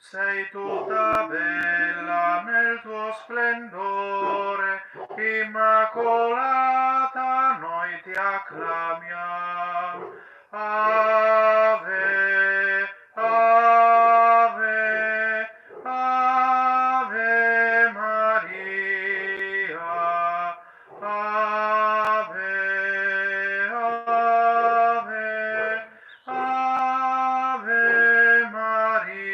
Sei tutta bella nel tuo splendore, Immacolata, noi ti acclamiamo. Ave, Ave, Ave Maria, Ave, Ave, Ave Maria.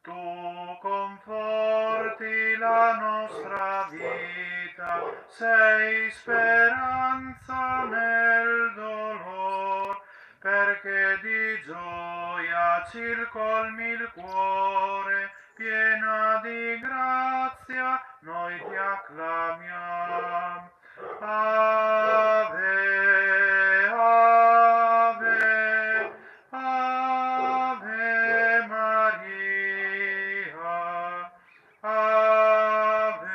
Tu conforti la nostra vita, sei speranza nel dolor, perché di gioia circolmi il cuore, piena di grazia, noi ti acclamiamo. Ave, Ave, Ave Maria, Ave,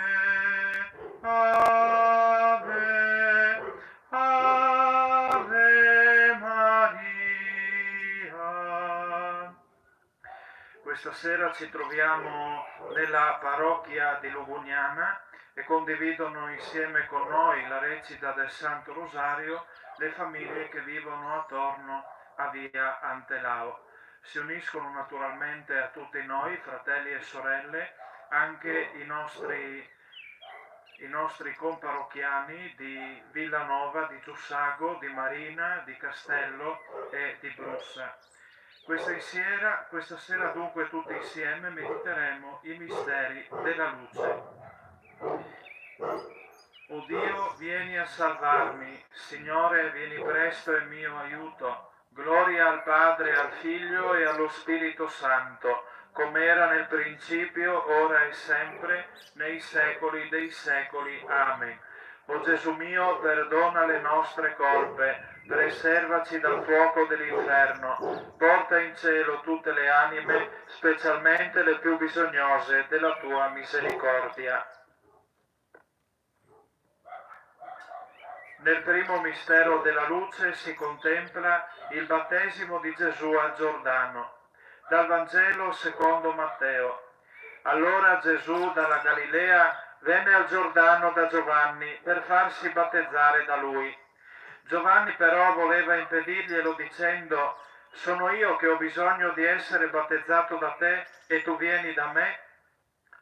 Ave, Ave Maria. Questa sera ci troviamo nella parrocchia di Lugugnana e condividono insieme con noi la recita del Santo Rosario le famiglie che vivono attorno a via Antelao. Si uniscono naturalmente a tutti noi, fratelli e sorelle, anche i nostri comparrocchiani di Villanova, di Giussago, di Marina, di Castello e di Brussa. Questa sera dunque tutti insieme mediteremo i misteri della luce. O Dio, vieni a salvarmi, Signore, vieni presto in mio aiuto. Gloria al Padre, al Figlio e allo Spirito Santo, come era nel principio, ora e sempre, nei secoli dei secoli. Amen. O Gesù mio, perdona le nostre colpe, preservaci dal fuoco dell'inferno, porta in cielo tutte le anime, specialmente le più bisognose della tua misericordia. Nel primo mistero della luce si contempla il battesimo di Gesù al Giordano. Dal Vangelo secondo Matteo. Allora Gesù dalla Galilea venne al Giordano da Giovanni per farsi battezzare da lui. Giovanni però voleva impedirglielo dicendo: sono io che ho bisogno di essere battezzato da te e tu vieni da me?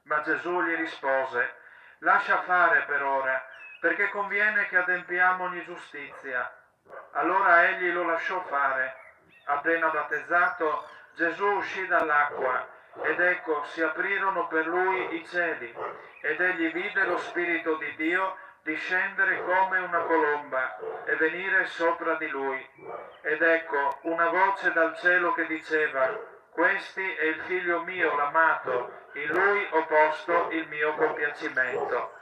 Ma Gesù gli rispose: lascia fare per ora, perché conviene che adempiamo ogni giustizia. Allora egli lo lasciò fare. Appena battezzato, Gesù uscì dall'acqua ed ecco si aprirono per lui i cieli ed egli vide lo Spirito di Dio discendere come una colomba e venire sopra di lui. Ed ecco una voce dal cielo che diceva: questi è il figlio mio l'amato, in lui ho posto il mio compiacimento.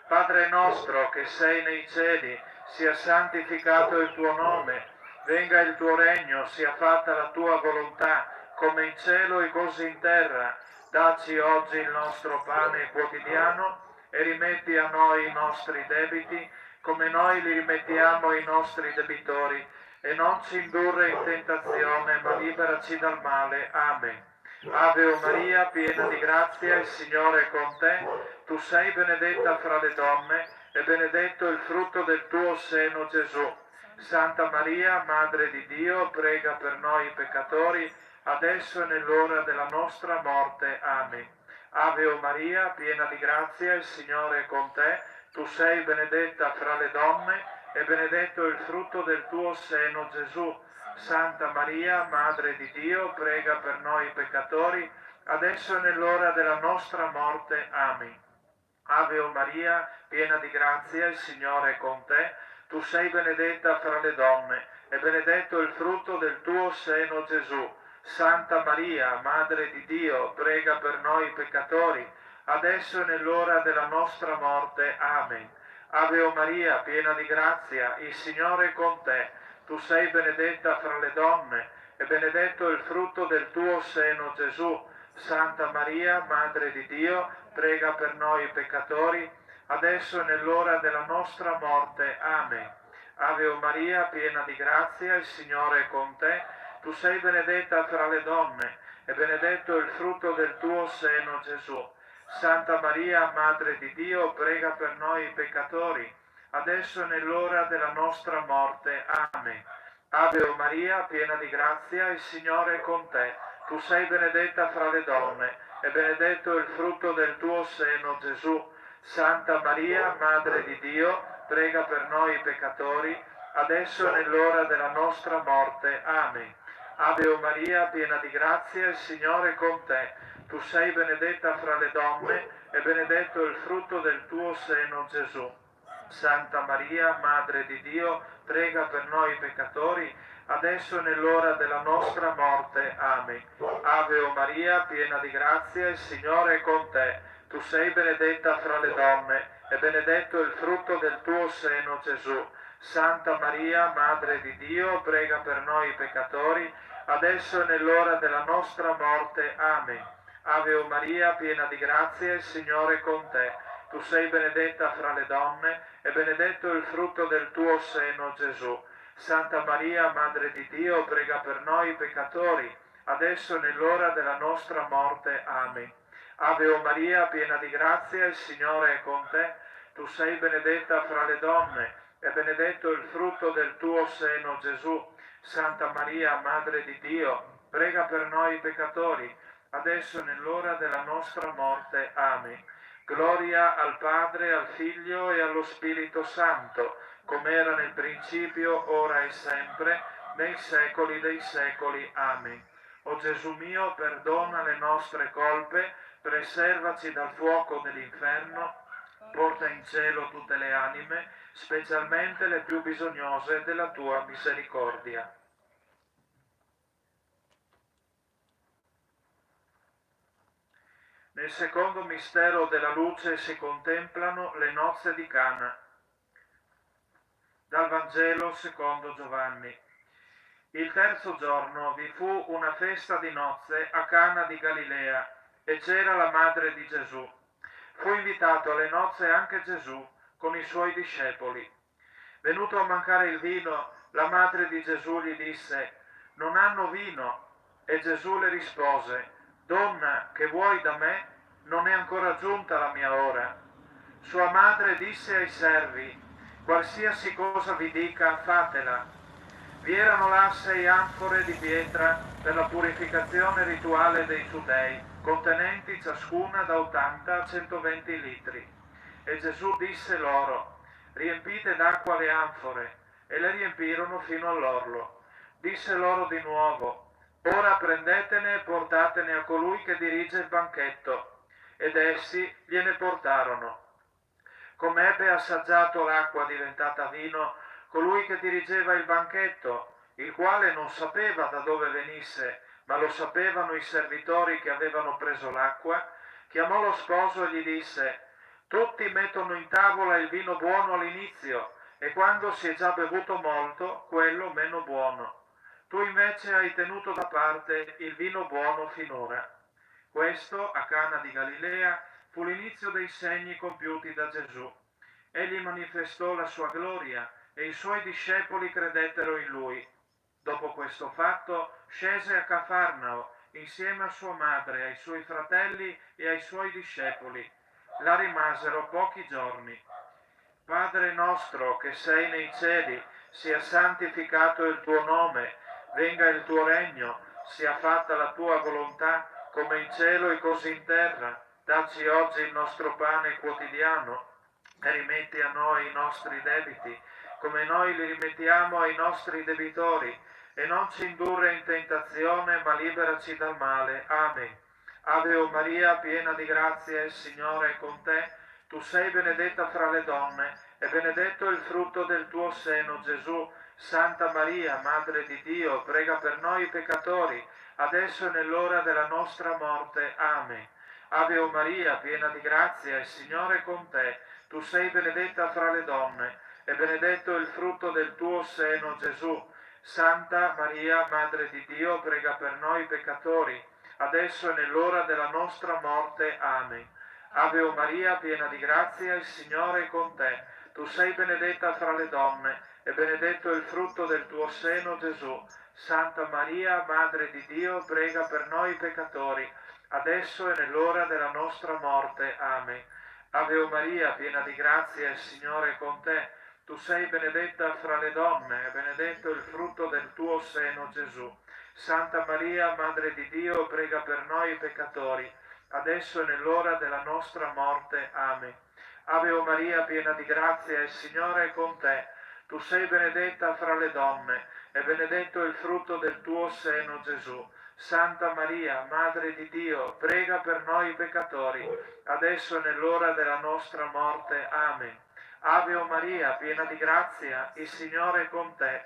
Padre nostro che sei nei cieli, sia santificato il tuo nome, venga il tuo regno, sia fatta la tua volontà, come in cielo e così in terra. Dacci oggi il nostro pane quotidiano e rimetti a noi i nostri debiti, come noi li rimettiamo ai nostri debitori, e non ci indurre in tentazione, ma liberaci dal male. Amen. Ave o Maria, piena di grazia, il Signore è con te. Tu sei benedetta fra le donne e benedetto il frutto del tuo seno, Gesù. Santa Maria, Madre di Dio, prega per noi peccatori, adesso e nell'ora della nostra morte. Amen. Ave o Maria, piena di grazia, il Signore è con te. Tu sei benedetta fra le donne e benedetto il frutto del tuo seno, Gesù. Santa Maria, Madre di Dio, prega per noi peccatori, adesso e nell'ora della nostra morte. Amen. Ave o Maria, piena di grazia, il Signore è con te. Tu sei benedetta fra le donne e benedetto il frutto del tuo seno, Gesù. Santa Maria, Madre di Dio, prega per noi peccatori, adesso e nell'ora della nostra morte. Amen. Ave o Maria, piena di grazia, il Signore è con te. Tu sei benedetta fra le donne e benedetto il frutto del tuo seno, Gesù. Santa Maria, Madre di Dio, prega per noi peccatori, adesso e nell'ora della nostra morte. Amen. Ave o Maria, piena di grazia, il Signore è con te. Tu sei benedetta fra le donne e benedetto il frutto del tuo seno, Gesù. Santa Maria, Madre di Dio, prega per noi peccatori, adesso e nell'ora della nostra morte. Amen. Ave o Maria, piena di grazia, il Signore è con te. Tu sei benedetta fra le donne, e benedetto il frutto del tuo seno, Gesù. Santa Maria, Madre di Dio, prega per noi peccatori, adesso e nell'ora della nostra morte. Amen. Ave o Maria, piena di grazia, il Signore è con te. Tu sei benedetta fra le donne, e benedetto il frutto del tuo seno, Gesù. Santa Maria, Madre di Dio, prega per noi peccatori, adesso e nell'ora della nostra morte. Amen. Ave o Maria, piena di grazia, il Signore è con te. Tu sei benedetta fra le donne, e benedetto il frutto del tuo seno, Gesù. Santa Maria, Madre di Dio, prega per noi peccatori, adesso e nell'ora della nostra morte. Amen. Ave o Maria, piena di grazia, il Signore è con te. Tu sei benedetta fra le donne, e benedetto il frutto del tuo seno, Gesù. Santa Maria, Madre di Dio, prega per noi peccatori, adesso e nell'ora della nostra morte. Amen. Ave o Maria, piena di grazia, il Signore è con te. Tu sei benedetta fra le donne, e benedetto il frutto del tuo seno, Gesù. Santa Maria, Madre di Dio, prega per noi peccatori, adesso e nell'ora della nostra morte. Amen. Gloria al Padre, al Figlio e allo Spirito Santo, come era nel principio, ora e sempre, nei secoli dei secoli. Amen. O Gesù mio, perdona le nostre colpe, preservaci dal fuoco dell'inferno, porta in cielo tutte le anime, specialmente le più bisognose della tua misericordia. Nel secondo mistero della luce si contemplano le nozze di Cana. Dal Vangelo secondo Giovanni. Il terzo giorno vi fu una festa di nozze a Cana di Galilea e c'era la madre di Gesù. Fu invitato alle nozze anche Gesù con i suoi discepoli. Venuto a mancare il vino, la madre di Gesù gli disse: «Non hanno vino». E Gesù le rispose: «Donna, che vuoi da me? Non è ancora giunta la mia ora». Sua madre disse ai servi: «Qualsiasi cosa vi dica, fatela». Vi erano là 6 anfore di pietra per la purificazione rituale dei giudei, contenenti ciascuna da 80 a 120 litri. E Gesù disse loro: «Riempite d'acqua le anfore», e le riempirono fino all'orlo. Disse loro di nuovo: «Ora prendetene e portatene a colui che dirige il banchetto». Ed essi gliene portarono. Come ebbe assaggiato l'acqua diventata vino, colui che dirigeva il banchetto, il quale non sapeva da dove venisse, ma lo sapevano i servitori che avevano preso l'acqua, chiamò lo sposo e gli disse: «Tutti mettono in tavola il vino buono all'inizio, e quando si è già bevuto molto, quello meno buono. Tu invece hai tenuto da parte il vino buono finora». Questo, a Cana di Galilea, fu l'inizio dei segni compiuti da Gesù. Egli manifestò la sua gloria e i suoi discepoli credettero in lui. Dopo questo fatto scese a Cafarnao insieme a sua madre, ai suoi fratelli e ai suoi discepoli. Là rimasero pochi giorni. Padre nostro che sei nei cieli, sia santificato il tuo nome, venga il tuo regno, sia fatta la tua volontà, come in cielo e così in terra. Dacci oggi il nostro pane quotidiano e rimetti a noi i nostri debiti, come noi li rimettiamo ai nostri debitori, e non ci indurre in tentazione, ma liberaci dal male. Amen. Ave o Maria, piena di grazia, il Signore è con te. Tu sei benedetta fra le donne, e benedetto il frutto del tuo seno, Gesù. Santa Maria, Madre di Dio, prega per noi peccatori, adesso e nell'ora della nostra morte. Amen. Ave o Maria, piena di grazia, il Signore è con te. Tu sei benedetta fra le donne, e benedetto il frutto del tuo seno, Gesù. Santa Maria, Madre di Dio, prega per noi peccatori, adesso e nell'ora della nostra morte. Amen. Ave o Maria, piena di grazia, il Signore è con te. Tu sei benedetta fra le donne, e benedetto è il frutto del tuo seno, Gesù. Santa Maria, Madre di Dio, prega per noi peccatori, adesso e nell'ora della nostra morte. Amen. Ave o Maria, piena di grazia, il Signore è con te. Tu sei benedetta fra le donne, e benedetto è il frutto del tuo seno, Gesù. Santa Maria, Madre di Dio, prega per noi peccatori, adesso e nell'ora della nostra morte. Amen. Ave o Maria, piena di grazia, il Signore è con te. Tu sei benedetta fra le donne, e benedetto è il frutto del tuo seno, Gesù. Santa Maria, Madre di Dio, prega per noi peccatori, adesso e nell'ora della nostra morte. Amen. Ave o Maria, piena di grazia, il Signore è con te.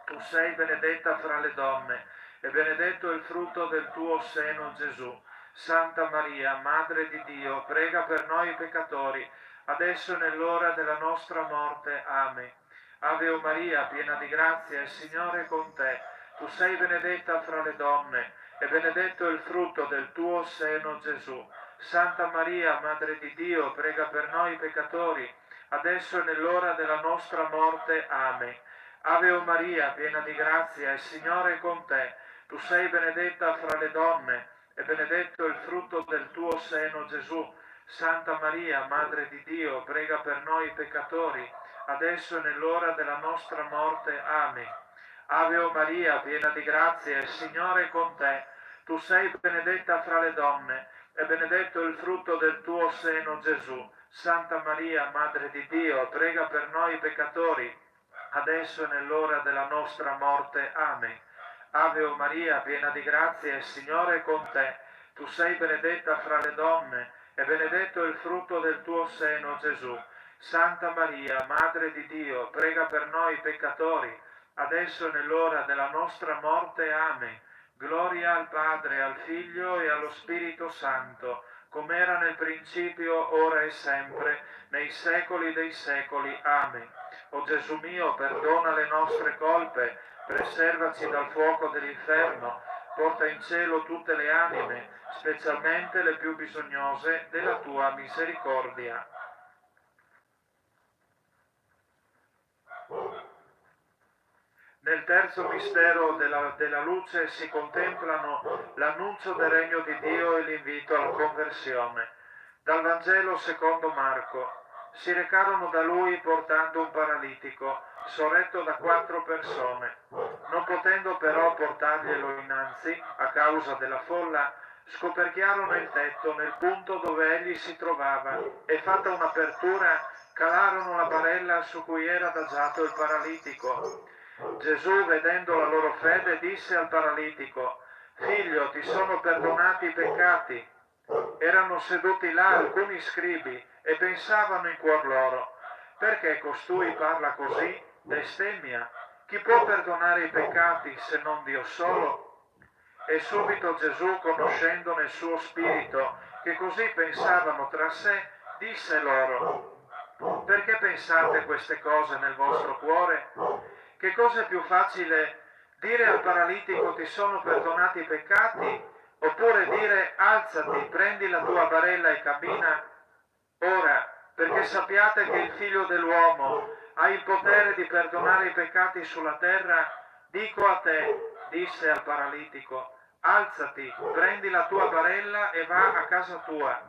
Tu sei benedetta fra le donne, e benedetto è il frutto del tuo seno, Gesù. Santa Maria, Madre di Dio, prega per noi peccatori, adesso e nell'ora della nostra morte. Amen. Ave o Maria, piena di grazia, il Signore è con te. Tu sei benedetta fra le donne, e benedetto è il frutto del tuo seno, Gesù. Santa Maria, Madre di Dio, prega per noi peccatori, adesso e nell'ora della nostra morte. Amen. Ave o Maria, piena di grazia, il Signore è con te. Tu sei benedetta fra le donne, e benedetto è il frutto del tuo seno, Gesù. Santa Maria, Madre di Dio, prega per noi peccatori, adesso e nell'ora della nostra morte. Amen. Ave o Maria, piena di grazia, il Signore è con te. Tu sei benedetta fra le donne, e benedetto è il frutto del tuo seno, Gesù. Santa Maria, Madre di Dio, prega per noi peccatori, adesso e nell'ora della nostra morte. Amen. Ave o Maria, piena di grazia, il Signore è con te. Tu sei benedetta fra le donne, e benedetto è il frutto del tuo seno, Gesù. Santa Maria, Madre di Dio, prega per noi peccatori, adesso e nell'ora della nostra morte. Amen. Gloria al Padre, al Figlio e allo Spirito Santo, come era nel principio, ora e sempre, nei secoli dei secoli. Amen. O Gesù mio, perdona le nostre colpe, preservaci dal fuoco dell'inferno, porta in cielo tutte le anime, specialmente le più bisognose della tua misericordia. Nel terzo mistero della luce si contemplano l'annuncio del regno di Dio e l'invito alla conversione. Dal Vangelo secondo Marco. Si recarono da lui portando un paralitico, sorretto da 4 persone. Non potendo però portarglielo innanzi, a causa della folla, scoperchiarono il tetto nel punto dove egli si trovava e, fatta un'apertura, calarono la barella su cui era adagiato il paralitico. Gesù, vedendo la loro fede, disse al paralitico: «Figlio, ti sono perdonati i peccati». Erano seduti là alcuni scribi e pensavano in cuor loro: «Perché costui parla così? Bestemmia! Chi può perdonare i peccati se non Dio solo?» E subito Gesù, conoscendo nel suo spirito che così pensavano tra sé, disse loro: «Perché pensate queste cose nel vostro cuore? Che cosa è più facile, dire al paralitico ti sono perdonati i peccati, oppure dire alzati, prendi la tua barella e cammina? Ora, perché sappiate che il Figlio dell'uomo ha il potere di perdonare i peccati sulla terra, dico a te», disse al paralitico, «alzati, prendi la tua barella e va a casa tua».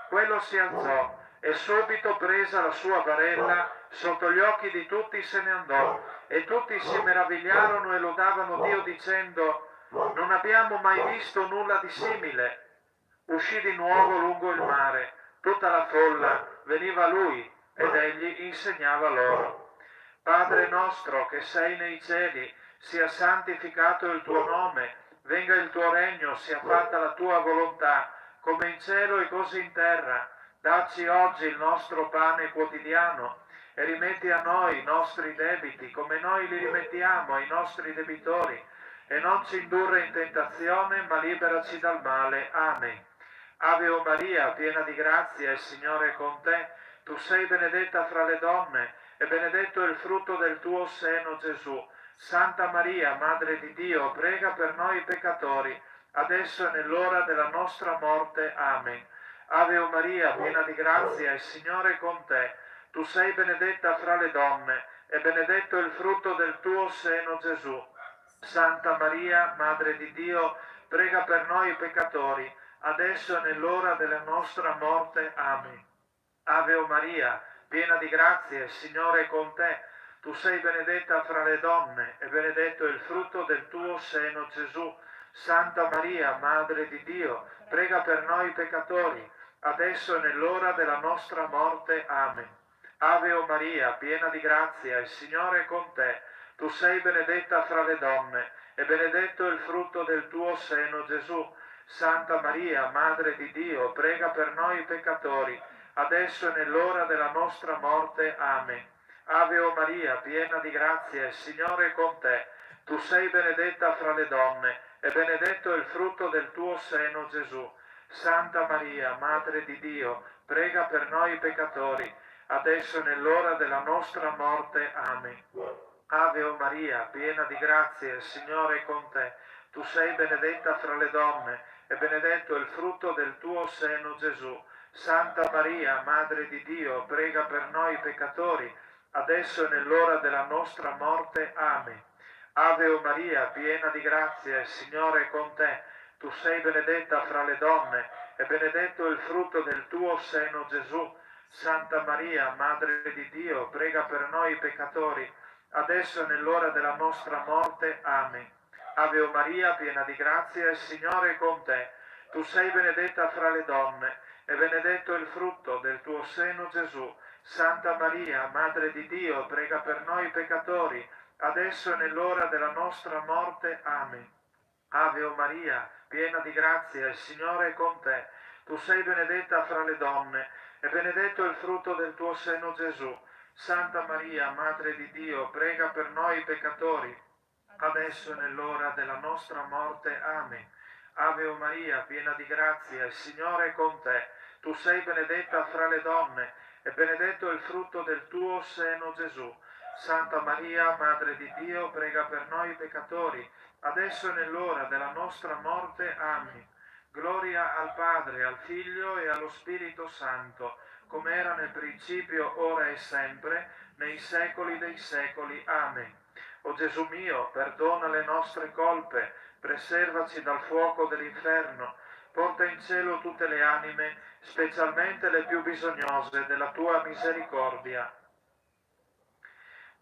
Quello si alzò e subito, presa la sua barella, sotto gli occhi di tutti se ne andò, e tutti si meravigliarono e lodavano Dio dicendo: «Non abbiamo mai visto nulla di simile». Uscì di nuovo lungo il mare, tutta la folla veniva a lui ed egli insegnava loro. Padre nostro che sei nei cieli, sia santificato il tuo nome, venga il tuo regno, sia fatta la tua volontà, come in cielo e così in terra. Dacci oggi il nostro pane quotidiano e rimetti a noi i nostri debiti, come noi li rimettiamo ai nostri debitori, e non ci indurre in tentazione, ma liberaci dal male. Amen. Ave o Maria, piena di grazia, il Signore è con te. Tu sei benedetta fra le donne, e benedetto è il frutto del tuo seno, Gesù. Santa Maria, Madre di Dio, prega per noi peccatori, adesso e nell'ora della nostra morte. Amen. Ave o Maria, piena di grazia, il Signore è con te. Tu sei benedetta fra le donne, e benedetto il frutto del tuo seno, Gesù. Santa Maria, Madre di Dio, prega per noi peccatori, adesso e nell'ora della nostra morte. Amen. Ave o Maria, piena di grazia, il Signore è con te. Tu sei benedetta fra le donne, e benedetto il frutto del tuo seno, Gesù. Santa Maria, Madre di Dio, prega per noi peccatori, adesso e nell'ora della nostra morte. Amen. Ave o Maria, piena di grazia, il Signore è con te. Tu sei benedetta fra le donne, e benedetto il frutto del tuo seno, Gesù. Santa Maria, Madre di Dio, prega per noi peccatori, adesso e nell'ora della nostra morte. Amen. Ave o Maria, piena di grazia, il Signore è con te. Tu sei benedetta fra le donne, e benedetto il frutto del tuo seno, Gesù. Santa Maria, Madre di Dio, prega per noi peccatori, adesso e nell'ora della nostra morte. Amen. Ave o Maria, piena di grazia, il Signore è con te. Tu sei benedetta fra le donne, e benedetto il frutto del tuo seno, Gesù. Santa Maria, Madre di Dio, prega per noi peccatori, adesso e nell'ora della nostra morte. Amen. Ave o Maria, piena di grazia, il Signore è con te. Tu sei benedetta fra le donne, e benedetto il frutto del tuo seno, Gesù. Santa Maria, Madre di Dio, prega per noi peccatori, adesso e nell'ora della nostra morte. Amen. Ave o Maria, piena di grazia, il Signore è con te. Tu sei benedetta fra le donne, e benedetto il frutto del tuo seno, Gesù. Santa Maria, Madre di Dio, prega per noi peccatori, adesso e nell'ora della nostra morte. Amen. Ave o Maria, piena di grazia, il Signore è con te. Tu sei benedetta fra le donne, e benedetto il frutto del tuo seno, Gesù. Santa Maria, Madre di Dio, prega per noi peccatori, adesso e nell'ora della nostra morte. Amen. Ave o Maria, piena di grazia, il Signore è con te. Tu sei benedetta fra le donne, e benedetto il frutto del tuo seno, Gesù. Santa Maria, Madre di Dio, prega per noi peccatori, adesso e nell'ora della nostra morte. Amen. Gloria al Padre, al Figlio e allo Spirito Santo, come era nel principio, ora e sempre, nei secoli dei secoli. Amen. O Gesù mio, perdona le nostre colpe, preservaci dal fuoco dell'inferno, porta in cielo tutte le anime, specialmente le più bisognose della tua misericordia.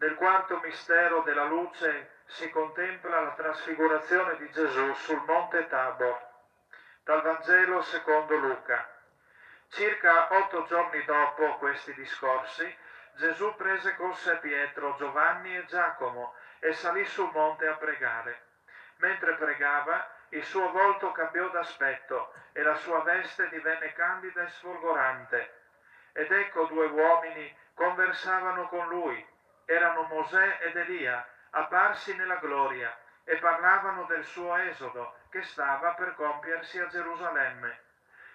Nel quarto mistero della luce si contempla la trasfigurazione di Gesù sul monte Tabor. Dal Vangelo secondo Luca. Circa 8 giorni dopo questi discorsi, Gesù prese con sé Pietro, Giovanni e Giacomo e salì sul monte a pregare. Mentre pregava, il suo volto cambiò d'aspetto e la sua veste divenne candida e sfolgorante. Ed ecco 2 uomini conversavano con lui. Erano Mosè ed Elia, apparsi nella gloria, e parlavano del suo esodo che stava per compiersi a Gerusalemme.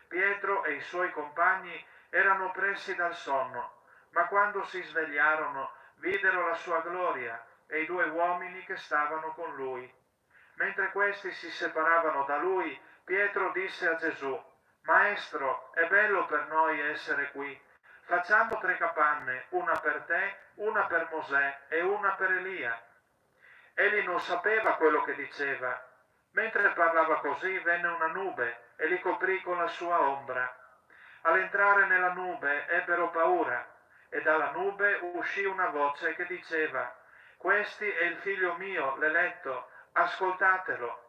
Pietro e i suoi compagni erano pressi dal sonno, ma quando si svegliarono videro la sua gloria e i 2 uomini che stavano con lui. Mentre questi si separavano da lui, Pietro disse a Gesù: Maestro, è bello per noi essere qui. Facciamo 3 capanne, una per te, una per Mosè e una per Elia. Egli non sapeva quello che diceva. Mentre parlava così, venne una nube e li coprì con la sua ombra. All'entrare nella nube ebbero paura, e dalla nube uscì una voce che diceva: Questi è il figlio mio, l'eletto, ascoltatelo.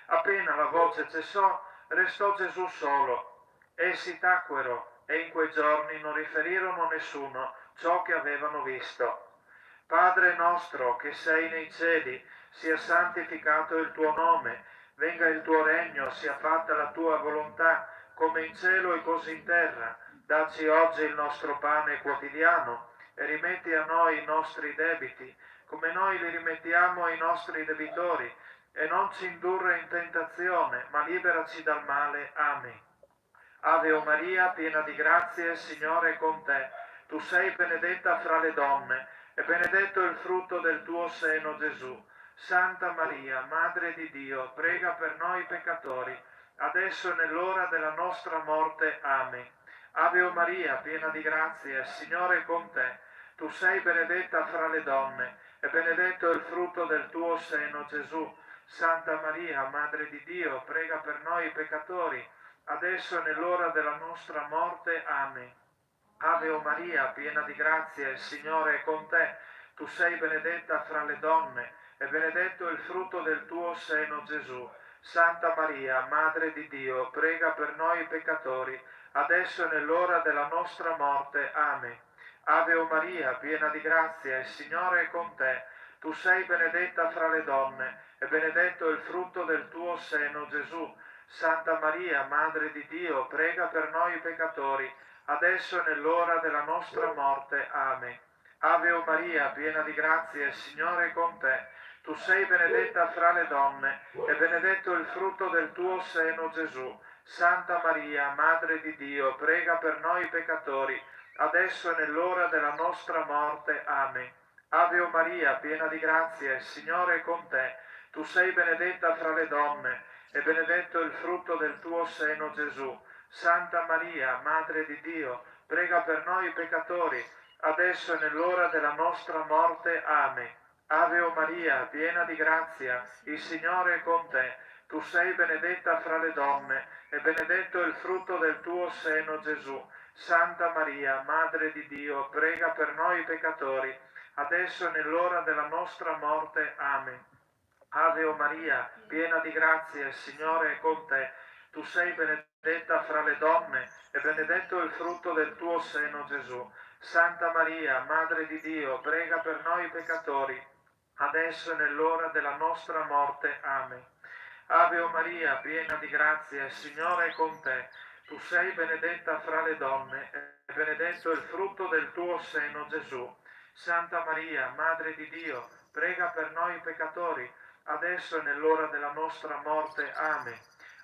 Appena la voce cessò, restò Gesù solo. Essi tacquero e in quei giorni non riferirono a nessuno ciò che avevano visto. Padre nostro che sei nei cieli, sia santificato il tuo nome, venga il tuo regno, sia fatta la tua volontà, come in cielo e così in terra. Dacci oggi il nostro pane quotidiano e rimetti a noi i nostri debiti, come noi li rimettiamo ai nostri debitori, e non ci indurre in tentazione, ma liberaci dal male. Amen. Ave o Maria, piena di grazia, il Signore è con te. Tu sei benedetta fra le donne, e benedetto il frutto del tuo seno, Gesù. Santa Maria, Madre di Dio, prega per noi peccatori, adesso e nell'ora della nostra morte. Amen. Ave o Maria, piena di grazia, il Signore è con te. Tu sei benedetta fra le donne, e benedetto è il frutto del tuo seno, Gesù. Santa Maria, Madre di Dio, prega per noi peccatori, adesso e nell'ora della nostra morte. Amen. Ave o Maria, piena di grazia, il Signore è con te. Tu sei benedetta fra le donne, e benedetto è il frutto del tuo seno, Gesù. Santa Maria, Madre di Dio, prega per noi peccatori, adesso e nell'ora della nostra morte. Amen. Ave o Maria, piena di grazia, il Signore è con te. Tu sei benedetta fra le donne, e benedetto è il frutto del tuo seno, Gesù. Santa Maria, Madre di Dio, prega per noi peccatori, adesso è nell'ora della nostra morte. Amen. Ave o Maria, piena di grazia, il Signore è con te. Tu sei benedetta fra le donne, e benedetto il frutto del tuo seno, Gesù. Santa Maria, Madre di Dio, prega per noi peccatori, adesso è nell'ora della nostra morte. Amen. Ave o Maria, piena di grazia, il Signore è con te. Tu sei benedetta fra le donne, e benedetto il frutto del tuo seno, Gesù. Santa Maria, Madre di Dio, prega per noi peccatori, adesso e nell'ora della nostra morte. Amen. Ave o Maria, piena di grazia, il Signore è con te. Tu sei benedetta fra le donne, e benedetto è il frutto del tuo seno, Gesù. Santa Maria, Madre di Dio, prega per noi peccatori, adesso e nell'ora della nostra morte. Amen. Ave o Maria, piena di grazia, il Signore è con te. Tu sei benedetta fra le donne, e benedetto è il frutto del tuo seno, Gesù. Santa Maria, Madre di Dio, prega per noi peccatori, adesso e nell'ora della nostra morte. Amen. Ave o Maria, piena di grazia, il Signore è con te. Tu sei benedetta fra le donne, e benedetto è il frutto del tuo seno, Gesù. Santa Maria, Madre di Dio, prega per noi peccatori, adesso e nell'ora della nostra morte. Amen.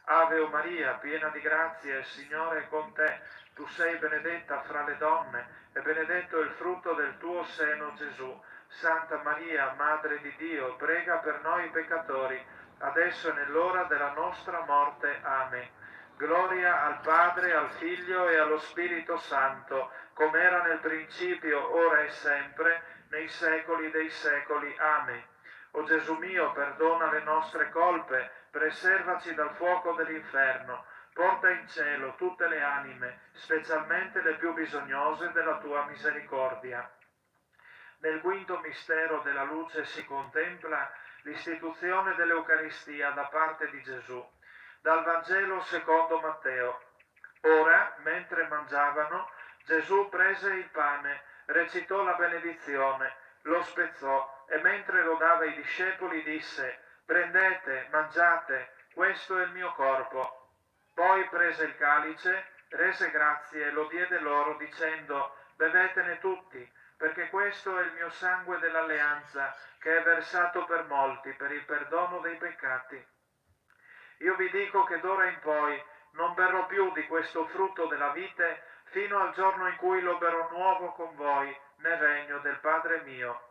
Ave o Maria, piena di grazia, il Signore è con te. Tu sei benedetta fra le donne, e benedetto è il frutto del tuo seno, Gesù. Santa Maria, Madre di Dio, prega per noi peccatori, adesso e nell'ora della nostra morte. Amen. Gloria al Padre, al Figlio e allo Spirito Santo, come era nel principio, ora e sempre, nei secoli dei secoli. Amen. O Gesù mio, perdona le nostre colpe, preservaci dal fuoco dell'inferno, porta in cielo tutte le anime, specialmente le più bisognose della tua misericordia. Nel quinto mistero della luce si contempla l'istituzione dell'Eucaristia da parte di Gesù. Dal Vangelo secondo Matteo. Ora, mentre mangiavano, Gesù prese il pane, recitò la benedizione, lo spezzò e mentre lo dava ai discepoli disse: «Prendete, mangiate, questo è il mio corpo». Poi prese il calice, rese grazie e lo diede loro dicendo: «Bevetene tutti, perché questo è il mio sangue dell'alleanza, che è versato per molti per il perdono dei peccati. Io vi dico che d'ora in poi non berrò più di questo frutto della vite fino al giorno in cui lo berrò nuovo con voi nel regno del Padre mio.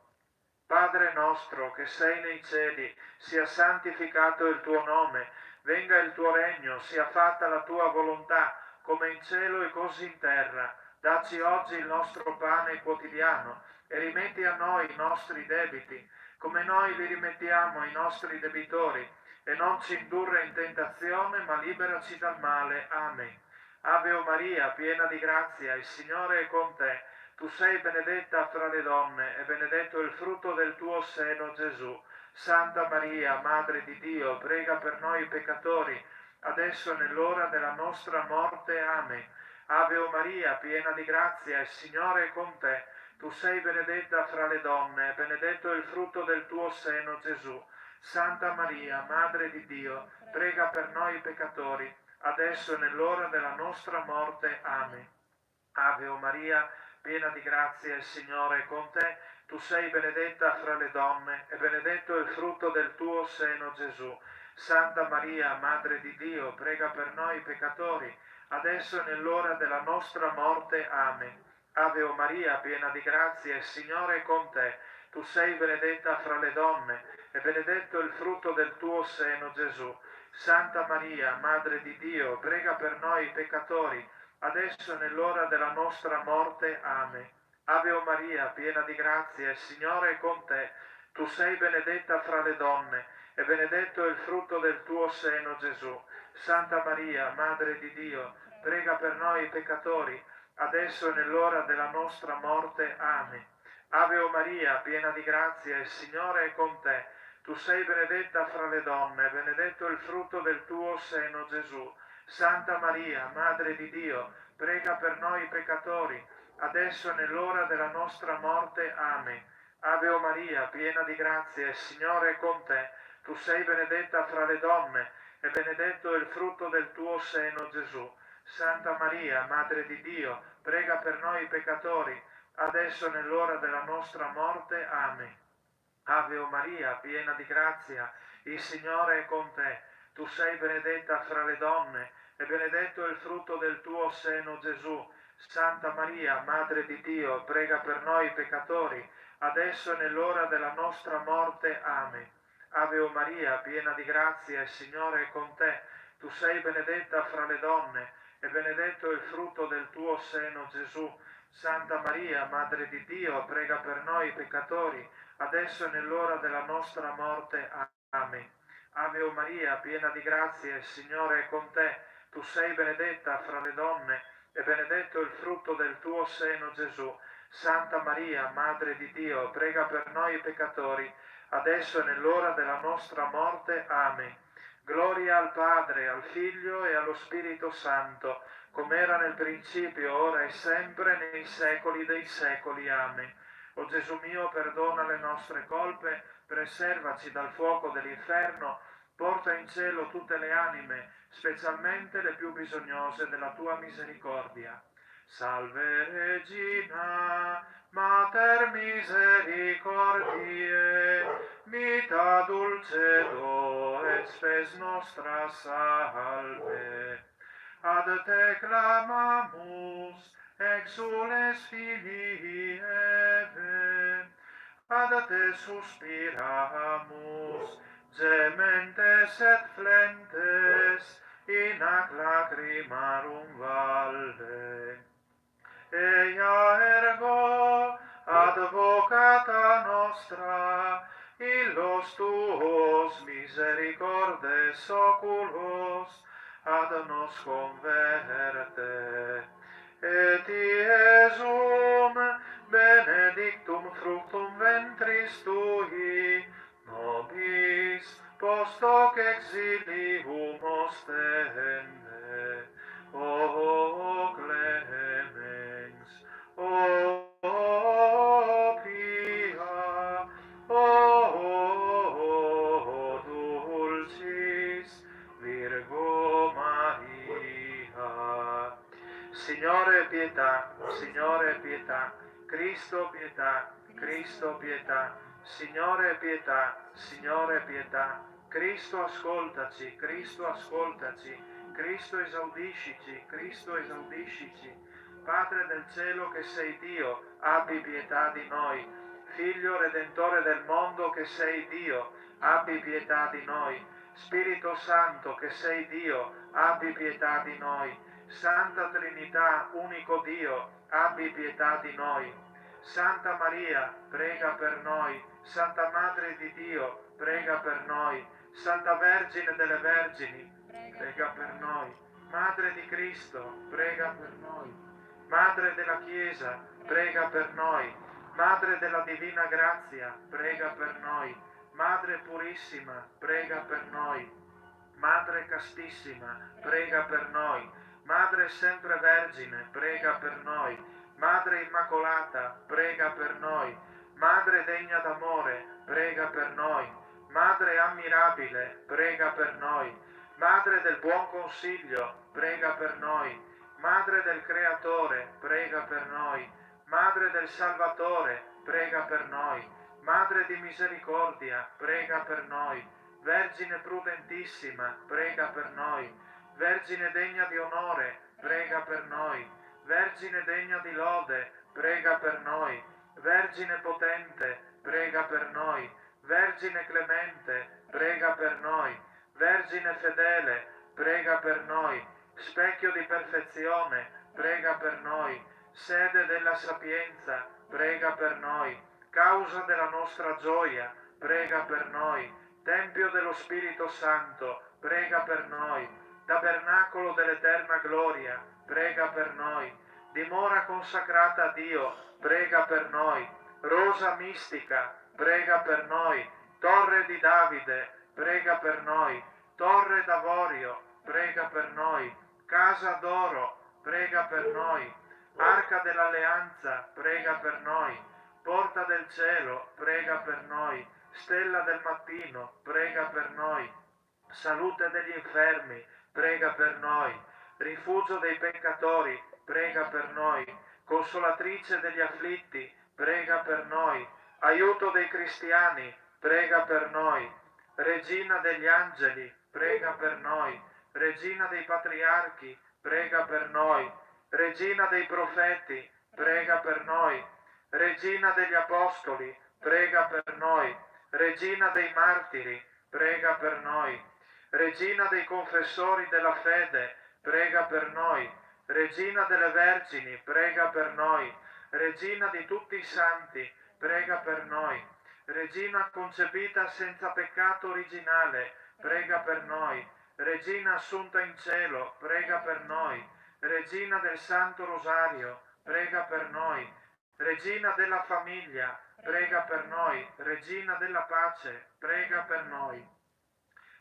Padre nostro che sei nei cieli, sia santificato il tuo nome, venga il tuo regno, sia fatta la tua volontà, come in cielo e così in terra. Dacci oggi il nostro pane quotidiano e rimetti a noi i nostri debiti, come noi li rimettiamo ai nostri debitori, e non ci indurre in tentazione, ma liberaci dal male. Amen. Ave o Maria, piena di grazia, il Signore è con te. Tu sei benedetta fra le donne, e benedetto il frutto del tuo seno, Gesù. Santa Maria, Madre di Dio, prega per noi peccatori, adesso e nell'ora della nostra morte. Amen. Ave o Maria, piena di grazia, il Signore è con te. Tu sei benedetta fra le donne, e benedetto il frutto del tuo seno, Gesù. Santa Maria, Madre di Dio, prega per noi peccatori, adesso e nell'ora della nostra morte. Amen. Ave o Maria, piena di grazia, il Signore è con te. Tu sei benedetta fra le donne, e benedetto il frutto del tuo seno, Gesù. Santa Maria, Madre di Dio, prega per noi peccatori, adesso e nell'ora della nostra morte. Amen. Ave o Maria, piena di grazia, il Signore è con te. Tu sei benedetta fra le donne, e benedetto il frutto del tuo seno, Gesù. Santa Maria, Madre di Dio, prega per noi peccatori, adesso è nell'ora della nostra morte. Amen. Ave o Maria, piena di grazia, il Signore è con te. Tu sei benedetta fra le donne, e benedetto è il frutto del tuo seno, Gesù. Santa Maria, Madre di Dio, prega per noi peccatori, adesso è nell'ora della nostra morte. Amen. Ave o Maria, piena di grazia, il Signore è con te. Tu sei benedetta fra le donne, e benedetto è il frutto del tuo seno, Gesù. Santa Maria, Madre di Dio, prega per noi peccatori, adesso è nell'ora della nostra morte. Amen. Ave o Maria, piena di grazia, il Signore è con te. Tu sei benedetta fra le donne, e benedetto è il frutto del tuo seno, Gesù. Santa Maria, Madre di Dio, prega per noi peccatori, adesso è nell'ora della nostra morte. Amen. Ave o Maria, piena di grazia, il Signore è con te. Tu sei benedetta fra le donne, e benedetto è il frutto del tuo seno, Gesù. Santa Maria, Madre di Dio, prega per noi peccatori, adesso è nell'ora della nostra morte. Amen. Ave o Maria, piena di grazia, il Signore è con te. Tu sei benedetta fra le donne, e benedetto è il frutto del tuo seno, Gesù. Santa Maria, Madre di Dio, prega per noi peccatori, adesso è nell'ora della nostra morte. Amen. Ave o Maria, piena di grazia, il Signore è con te. Tu sei benedetta fra le donne, e benedetto è il frutto del tuo seno, Gesù. Santa Maria, Madre di Dio, prega per noi peccatori, adesso è nell'ora della nostra morte. Amen. Gloria al Padre, al Figlio e allo Spirito Santo, come era nel principio, ora e sempre, nei secoli dei secoli. Amen. O Gesù mio, perdona le nostre colpe, preservaci dal fuoco dell'inferno, porta in cielo tutte le anime, specialmente le più bisognose della tua misericordia. Salve Regina, Mater misericordiae, vita dulcedo et spes nostra salve. Ad te clamamus, exules filii Eve, ad te suspiramus, gementes et flentes, in ac lacrimarum valde. Ea ergo advocata nostra, illos tuos misericordes oculos ad nos converte. Et Iesum benedictum fructum ventris tui, nobis post hoc exilium ostende. O clemens, o pia, o dulcis Virgo Maria. Signore pietà, Signore pietà, Cristo pietà, Cristo pietà, Signore pietà, Signore pietà, Cristo ascoltaci, Cristo ascoltaci, Cristo esaudiscici, Cristo esaudiscici. Padre del cielo che sei Dio, abbi pietà di noi. Figlio Redentore del mondo che sei Dio, abbi pietà di noi. Spirito Santo che sei Dio, abbi pietà di noi. Santa Trinità, unico Dio, abbi pietà di noi. Santa Maria, prega per noi. Santa Madre di Dio, prega per noi. Santa Vergine delle Vergini, prega per noi. Madre di Cristo, prega per noi. Madre della Chiesa, prega per noi. Madre della Divina Grazia, prega per noi. Madre purissima, prega per noi. Madre castissima, prega per noi. Madre sempre Vergine, prega per noi. Madre Immacolata, prega per noi. Madre degna d'amore, prega per noi. Madre ammirabile, prega per noi. Madre del buon consiglio, prega per noi. Madre del Creatore, prega per noi. Madre del Salvatore, prega per noi. Madre di misericordia, prega per noi. Vergine prudentissima, prega per noi. Vergine degna di onore, prega per noi. Vergine degna di lode, prega per noi. Vergine potente, prega per noi. Vergine clemente, prega per noi. Vergine fedele, prega per noi. Specchio di perfezione, prega per noi. Sede della sapienza, prega per noi. Causa della nostra gioia, prega per noi. Tempio dello Spirito Santo, prega per noi. Tabernacolo dell'eterna gloria, prega per noi. Dimora consacrata a Dio, prega per noi. Rosa mistica, prega per noi. Torre di Davide, prega per noi. Torre d'Avorio, prega per noi. Casa d'oro, prega per noi. Arca dell'Alleanza, prega per noi. Porta del cielo, prega per noi. Stella del mattino, prega per noi. Salute degli infermi, prega per noi. Rifugio dei peccatori, prega per noi. Consolatrice degli afflitti, prega per noi. Aiuto dei cristiani, prega per noi. Regina degli angeli, prega per noi. Regina dei patriarchi, prega per noi. Regina dei profeti, prega per noi. Regina degli apostoli, prega per noi. Regina dei martiri, prega per noi. Regina dei confessori della fede, prega per noi. Regina delle vergini, prega per noi. Regina di tutti i santi, prega per noi. Regina concepita senza peccato originale, prega per noi. Regina assunta in cielo, prega per noi. Regina del Santo Rosario, prega per noi. Regina della famiglia, prega per noi. Regina della pace, prega per noi.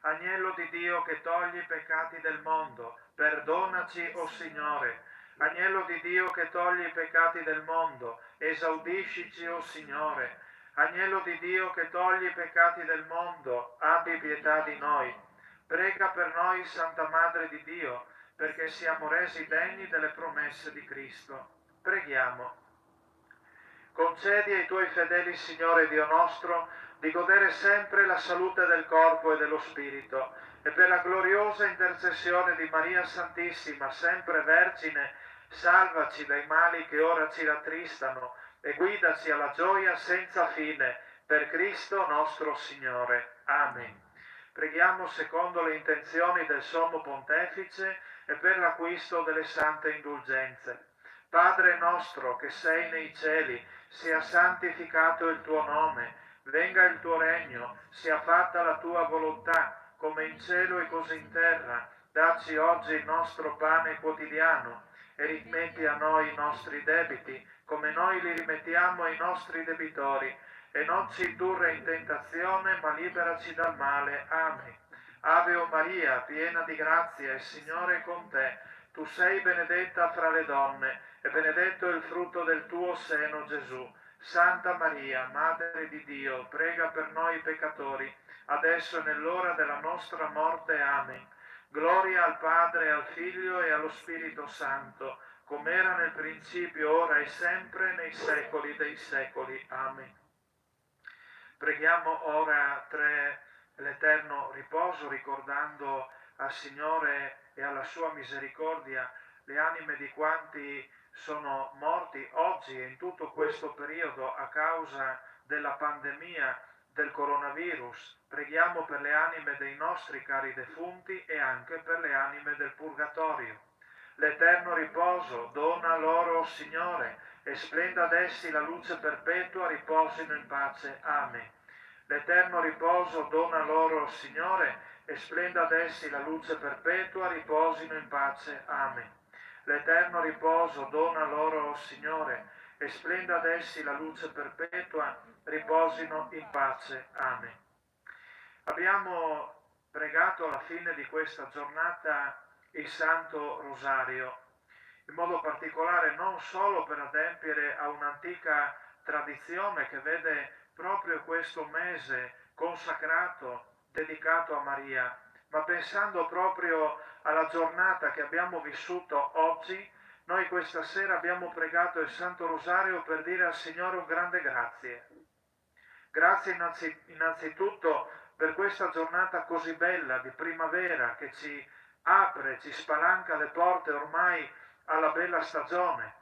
Agnello di Dio che toglie i peccati del mondo, perdonaci, o Signore. Agnello di Dio che toglie i peccati del mondo, esaudiscici, o Signore. Agnello di Dio che toglie i peccati del mondo, abbi pietà di noi. Prega per noi, Santa Madre di Dio, perché siamo resi degni delle promesse di Cristo. Preghiamo. Concedi ai tuoi fedeli, Signore Dio nostro, di godere sempre la salute del corpo e dello spirito, e per la gloriosa intercessione di Maria Santissima, sempre Vergine, salvaci dai mali che ora ci rattristano e guidaci alla gioia senza fine, per Cristo nostro Signore. Amen. Preghiamo secondo le intenzioni del Sommo Pontefice e per l'acquisto delle sante indulgenze. Padre nostro che sei nei cieli, sia santificato il tuo nome, venga il tuo regno, sia fatta la tua volontà, come in cielo e così in terra. Dacci oggi il nostro pane quotidiano e rimetti a noi i nostri debiti, come noi li rimettiamo ai nostri debitori, e non ci indurre in tentazione, ma liberaci dal male. Amen. Ave o Maria, piena di grazia, il Signore è con te. Tu sei benedetta fra le donne, e benedetto è il frutto del tuo seno, Gesù. Santa Maria, Madre di Dio, prega per noi peccatori, adesso e nell'ora della nostra morte. Amen. Gloria al Padre, al Figlio e allo Spirito Santo, come era nel principio, ora e sempre, nei secoli dei secoli. Amen. Preghiamo ora l'eterno riposo, ricordando al Signore e alla sua misericordia le anime di quanti sono morti oggi e in tutto questo periodo a causa della pandemia del coronavirus. Preghiamo per le anime dei nostri cari defunti e anche per le anime del purgatorio. L'eterno riposo dona loro, Signore, e splenda ad essi la luce perpetua, riposino in pace. Amen. L'eterno riposo dona loro, Signore, e splenda ad essi la luce perpetua, riposino in pace. Amen. L'eterno riposo dona loro, Signore, e splenda ad essi la luce perpetua, riposino in pace. Amen. Abbiamo pregato alla fine di questa giornata il Santo Rosario, in modo particolare non solo per adempiere a un'antica tradizione che vede proprio questo mese consacrato, dedicato a Maria, ma pensando proprio alla giornata che abbiamo vissuto oggi. Noi questa sera abbiamo pregato il Santo Rosario per dire al Signore un grande grazie. Grazie innanzitutto per questa giornata così bella di primavera che ci apre, ci spalanca le porte ormai alla bella stagione.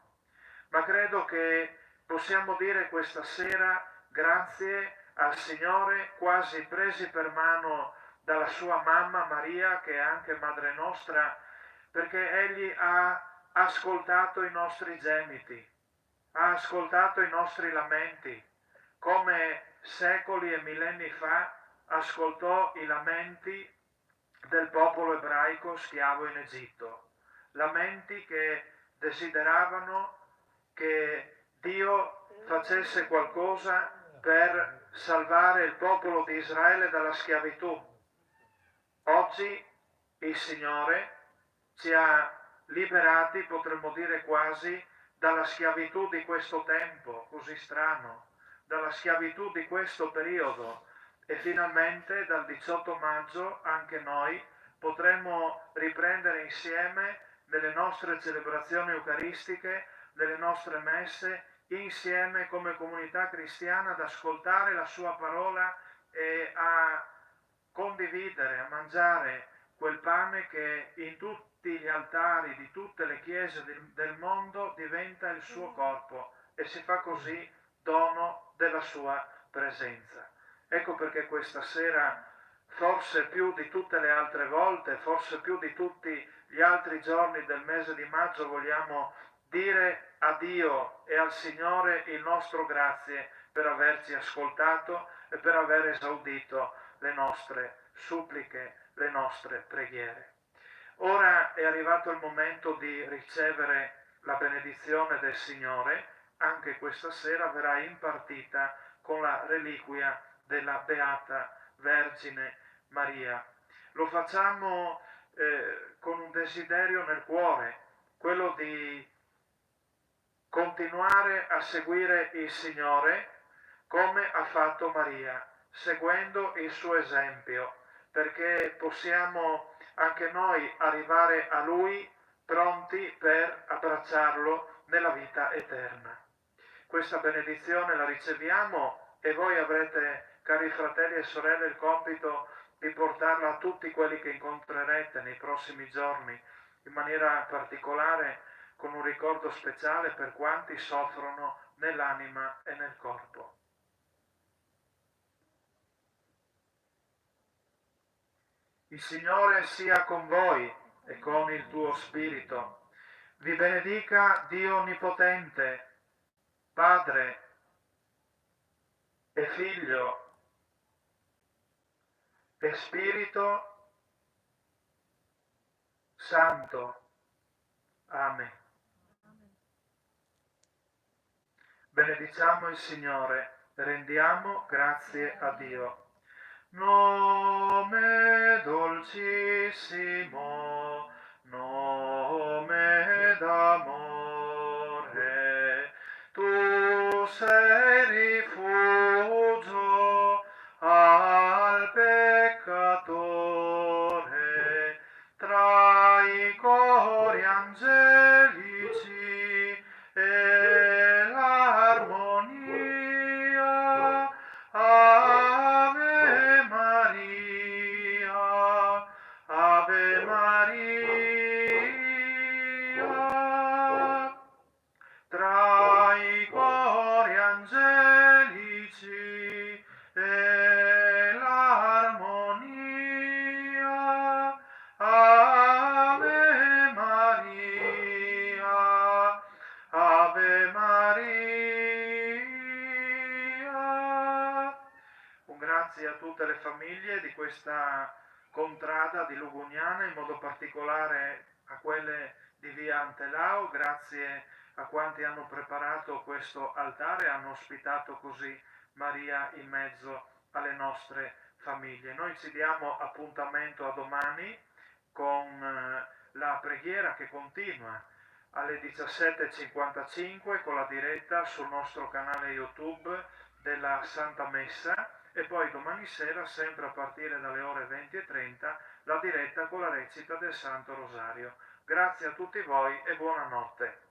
Ma credo che possiamo dire questa sera grazie al Signore, quasi presi per mano dalla sua mamma Maria, che è anche Madre nostra, perché Egli ha ascoltato i nostri gemiti, ha ascoltato i nostri lamenti, come secoli e millenni fa ascoltò i lamenti del popolo ebraico schiavo in Egitto, lamenti che desideravano che Dio facesse qualcosa per salvare il popolo di Israele dalla schiavitù. Oggi il Signore ci ha liberati, potremmo dire quasi, dalla schiavitù di questo tempo così strano, dalla schiavitù di questo periodo, e finalmente dal 18 maggio anche noi potremo riprendere insieme nelle nostre celebrazioni eucaristiche, nelle nostre messe, insieme come comunità cristiana ad ascoltare la sua parola e a condividere, a mangiare quel pane che in tutti gli altari di tutte le chiese del mondo diventa il suo corpo e si fa così dono della sua presenza. Ecco perché questa sera, forse più di tutte le altre volte, forse più di tutti gli altri giorni del mese di maggio, vogliamo dire a Dio e al Signore il nostro grazie per averci ascoltato e per aver esaudito le nostre suppliche, le nostre preghiere. Ora è arrivato il momento di ricevere la benedizione del Signore. Anche questa sera verrà impartita con la reliquia della Beata Vergine Maria. Lo facciamo con un desiderio nel cuore, quello di continuare a seguire il Signore come ha fatto Maria, seguendo il suo esempio, perché possiamo anche noi arrivare a Lui pronti per abbracciarlo nella vita eterna. Questa benedizione la riceviamo e voi avrete, cari fratelli e sorelle, il compito di portarla a tutti quelli che incontrerete nei prossimi giorni, in maniera particolare con un ricordo speciale per quanti soffrono nell'anima e nel corpo. Il Signore sia con voi e con il tuo spirito. Vi benedica Dio Onnipotente, Padre e Figlio e Spirito Santo. Amen. Benediciamo il Signore, rendiamo grazie a Dio. Nome dolcissimo, nome d'amore, tu sei rifugio al peccatore, tra i cori angelici e l'armonia. Ave Maria, Ave Maria, tra i cori angelici e l'armonia. Ave Maria, Ave Maria. Un grazie a tutte le famiglie di questa contrada di Lugugnana, in modo particolare a quelle di via Antelao. Grazie a quanti hanno preparato questo altare e hanno ospitato così Maria in mezzo alle nostre famiglie. Noi ci diamo appuntamento a domani con la preghiera che continua alle 17:55 con la diretta sul nostro canale YouTube della Santa Messa, e poi domani sera, sempre a partire dalle ore 20:30, la diretta con la recita del Santo Rosario. Grazie a tutti voi e buonanotte.